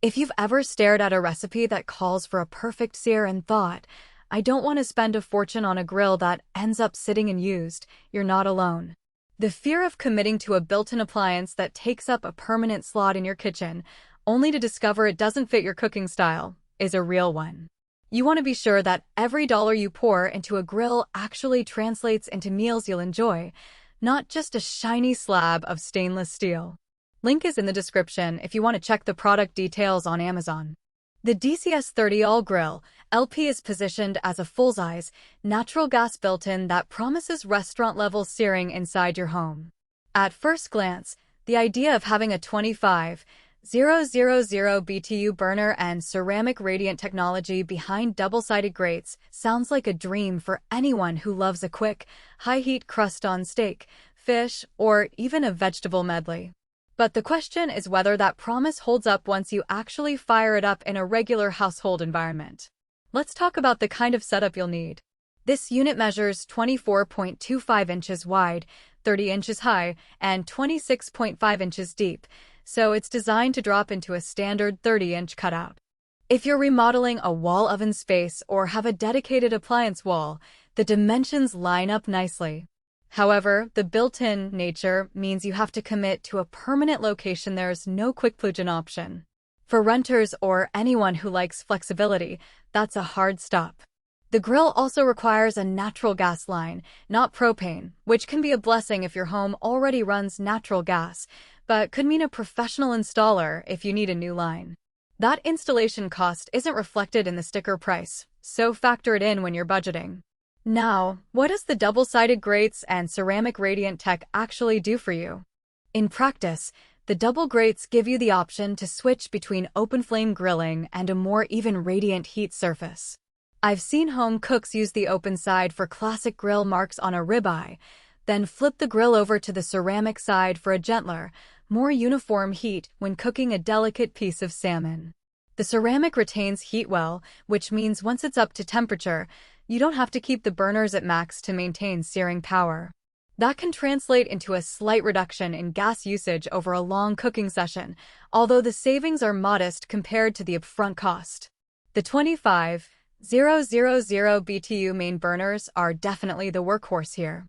If you've ever stared at a recipe that calls for a perfect sear and thought, I don't want to spend a fortune on a grill that ends up sitting unused, you're not alone. The fear of committing to a built-in appliance that takes up a permanent slot in your kitchen, only to discover it doesn't fit your cooking style, is a real one. You want to be sure that every dollar you pour into a grill actually translates into meals you'll enjoy, not just a shiny slab of stainless steel. Link is in the description if you want to check the product details on Amazon. The DCS30 All-Grill LP is positioned as a full-size, natural gas built-in that promises restaurant-level searing inside your home. At first glance, the idea of having a 25,000 BTU burner and ceramic radiant technology behind double-sided grates sounds like a dream for anyone who loves a quick, high-heat crust on steak, fish, or even a vegetable medley. But the question is whether that promise holds up once you actually fire it up in a regular household environment. Let's talk about the kind of setup you'll need. This unit measures 24.25 inches wide, 30 inches high, and 26.5 inches deep, so it's designed to drop into a standard 30-inch cutout. If you're remodeling a wall oven space or have a dedicated appliance wall, the dimensions line up nicely. However, the built-in nature means you have to commit to a permanent location. There's no quick plug-in option. For renters or anyone who likes flexibility, that's a hard stop. The grill also requires a natural gas line, not propane, which can be a blessing if your home already runs natural gas, but could mean a professional installer if you need a new line. That installation cost isn't reflected in the sticker price, so factor it in when you're budgeting. Now, what does the double-sided grates and ceramic radiant tech actually do for you? In practice, the double grates give you the option to switch between open-flame grilling and a more even radiant heat surface. I've seen home cooks use the open side for classic grill marks on a ribeye, then flip the grill over to the ceramic side for a gentler, more uniform heat when cooking a delicate piece of salmon. The ceramic retains heat well, which means once it's up to temperature, you don't have to keep the burners at max to maintain searing power. That can translate into a slight reduction in gas usage over a long cooking session, although the savings are modest compared to the upfront cost. The 25,000 BTU main burners are definitely the workhorse here.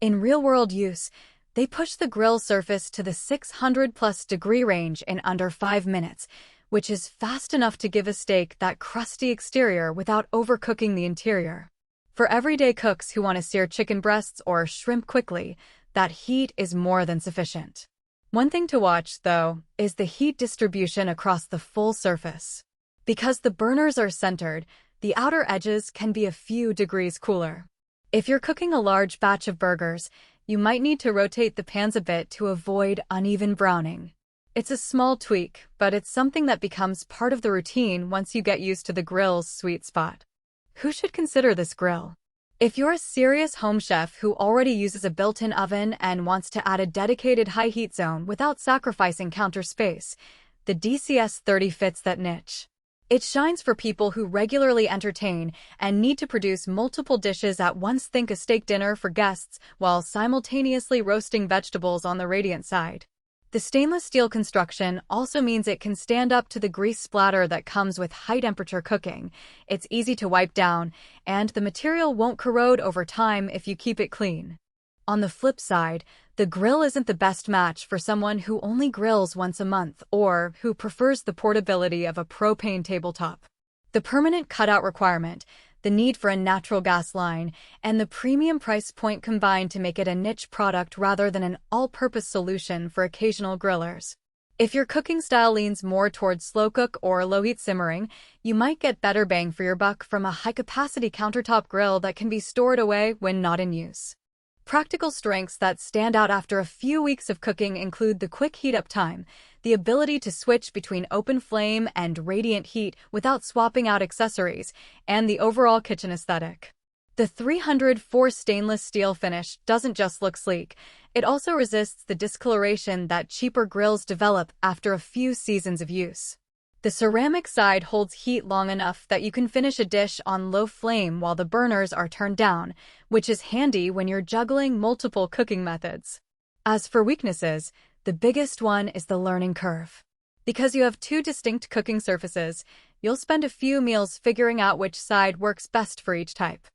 In real-world use, they push the grill surface to the 600+ degree range in under 5 minutes, which is fast enough to give a steak that crusty exterior without overcooking the interior. For everyday cooks who want to sear chicken breasts or shrimp quickly, that heat is more than sufficient. One thing to watch, though, is the heat distribution across the full surface. Because the burners are centered, the outer edges can be a few degrees cooler. If you're cooking a large batch of burgers, you might need to rotate the pans a bit to avoid uneven browning. It's a small tweak, but it's something that becomes part of the routine once you get used to the grill's sweet spot. Who should consider this grill? If you're a serious home chef who already uses a built-in oven and wants to add a dedicated high heat zone without sacrificing counter space, the DCS30 fits that niche. It shines for people who regularly entertain and need to produce multiple dishes at once. Think a steak dinner for guests while simultaneously roasting vegetables on the radiant side. The stainless steel construction also means it can stand up to the grease splatter that comes with high-temperature cooking. It's easy to wipe down, and the material won't corrode over time if you keep it clean. On the flip side, the grill isn't the best match for someone who only grills once a month or who prefers the portability of a propane tabletop. The permanent cutout requirement, the need for a natural gas line, and the premium price point combine to make it a niche product rather than an all-purpose solution for occasional grillers. If your cooking style leans more towards slow cook or low-heat simmering, you might get better bang for your buck from a high-capacity countertop grill that can be stored away when not in use. Practical strengths that stand out after a few weeks of cooking include the quick heat-up time, the ability to switch between open flame and radiant heat without swapping out accessories, and the overall kitchen aesthetic. The 304 stainless steel finish doesn't just look sleek, it also resists the discoloration that cheaper grills develop after a few seasons of use. The ceramic side holds heat long enough that you can finish a dish on low flame while the burners are turned down, which is handy when you're juggling multiple cooking methods. As for weaknesses, the biggest one is the learning curve. Because you have two distinct cooking surfaces, you'll spend a few meals figuring out which side works best for each type.